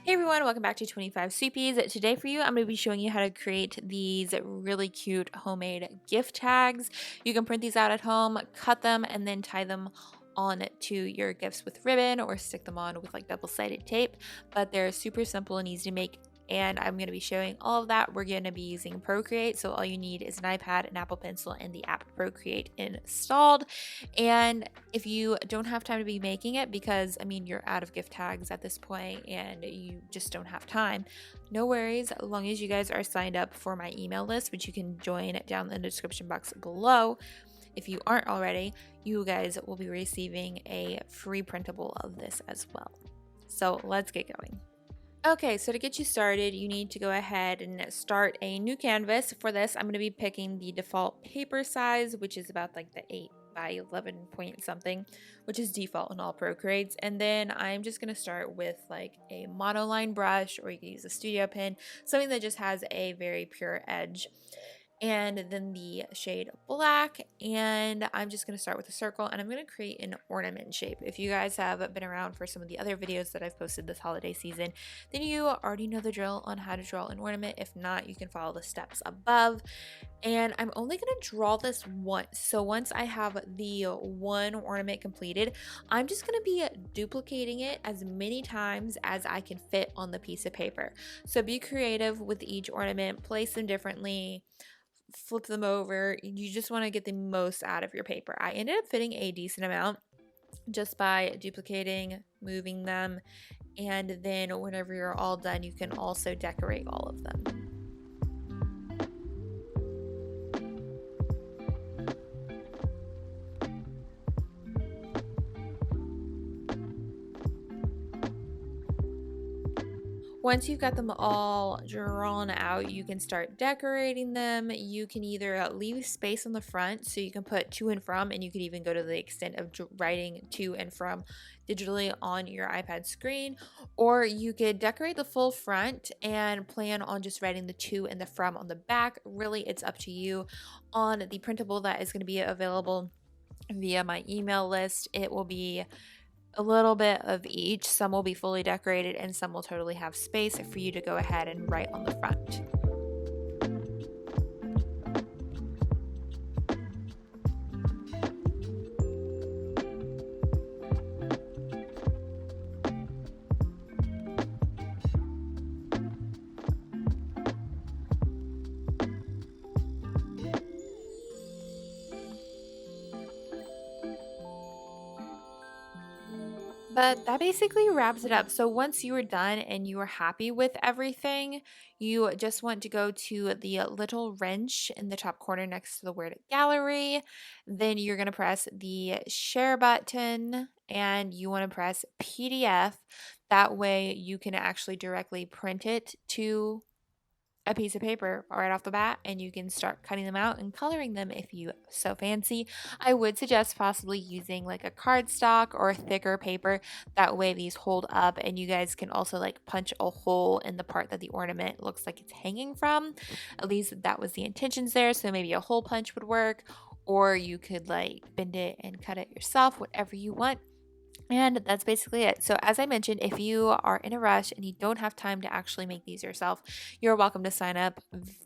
Hey everyone, welcome back to 25 Sweetpeas. Today for you, I'm going to be showing you how to create these really cute homemade gift tags. You can print these out at home, cut them, and then tie them on to your gifts with ribbon or stick them on with like double-sided tape. But they're super simple and easy to make, and I'm going to be showing all of that. We're going to be using Procreate, so all you need is an iPad, an Apple Pencil, and the app Procreate installed. And if you don't have time to be making it because, I mean, you're out of gift tags at this point and you just don't have time, no worries. As long as you guys are signed up for my email list, which you can join down in the description box below. If you aren't already, you guys will be receiving a free printable of this as well. So let's get going. Okay, so to get you started, you need to go ahead and start a new canvas. For this, I'm going to be picking the default paper size, which is about like the 8 by 11 point something, which is default in all Procreates. And then I'm just going to start with like a monoline brush, or you can use a studio pen, something that just has a very pure edge. And then the shade black, and I'm just going to start with a circle, and I'm going to create an ornament shape. If you guys have been around for some of the other videos that I've posted this holiday season, then you already know the drill on how to draw an ornament. If not, you can follow the steps above. And I'm only going to draw this once. So once I have the one ornament completed, I'm just going to be duplicating it as many times as I can fit on the piece of paper. So be creative with each ornament, place them differently, flip them over. You just want to get the most out of your paper. I ended up fitting a decent amount just by duplicating, moving them, and then whenever you're all done, you can also decorate all of them. Once you've got them all drawn out, you can start decorating them. You can either leave space on the front so you can put to and from, and you could even go to the extent of writing to and from digitally on your iPad screen, or you could decorate the full front and plan on just writing the to and the from on the back. Really, it's up to you. On the printable that is going to be available via my email list, it will be a little bit of each. Some will be fully decorated and some will totally have space for you to go ahead and write on the front. But that basically wraps it up. So once you are done and you are happy with everything, you just want to go to the little wrench in the top corner next to the word gallery. Then you're going to press the share button and you want to press PDF. That way you can actually directly print it to a piece of paper right off the bat, and you can start cutting them out and coloring them if you so fancy. I would suggest possibly using like a cardstock or thicker paper. That way these hold up, and you guys can also like punch a hole in the part that the ornament looks like it's hanging from. At least that was the intentions there, so maybe a hole punch would work, or you could like bend it and cut it yourself, whatever you want. And that's basically it. So as I mentioned, if you are in a rush and you don't have time to actually make these yourself, you're welcome to sign up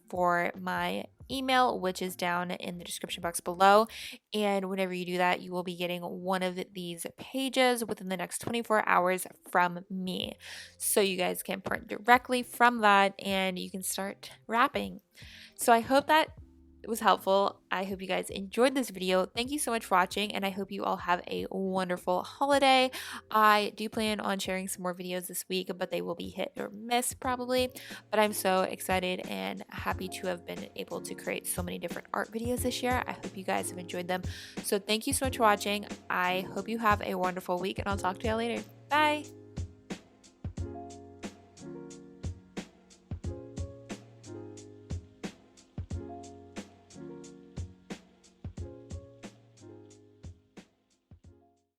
for my email, which is down in the description box below. And whenever you do that, you will be getting one of these pages within the next 24 hours from me. So you guys can print directly from that and you can start wrapping. So I hope that it was helpful. I hope you guys enjoyed this video. Thank you so much for watching, and I hope you all have a wonderful holiday. I do plan on sharing some more videos this week, but they will be hit or miss probably. But I'm so excited and happy to have been able to create so many different art videos this year. I hope you guys have enjoyed them. So thank you so much for watching. I hope you have a wonderful week, and I'll talk to you all later. Bye!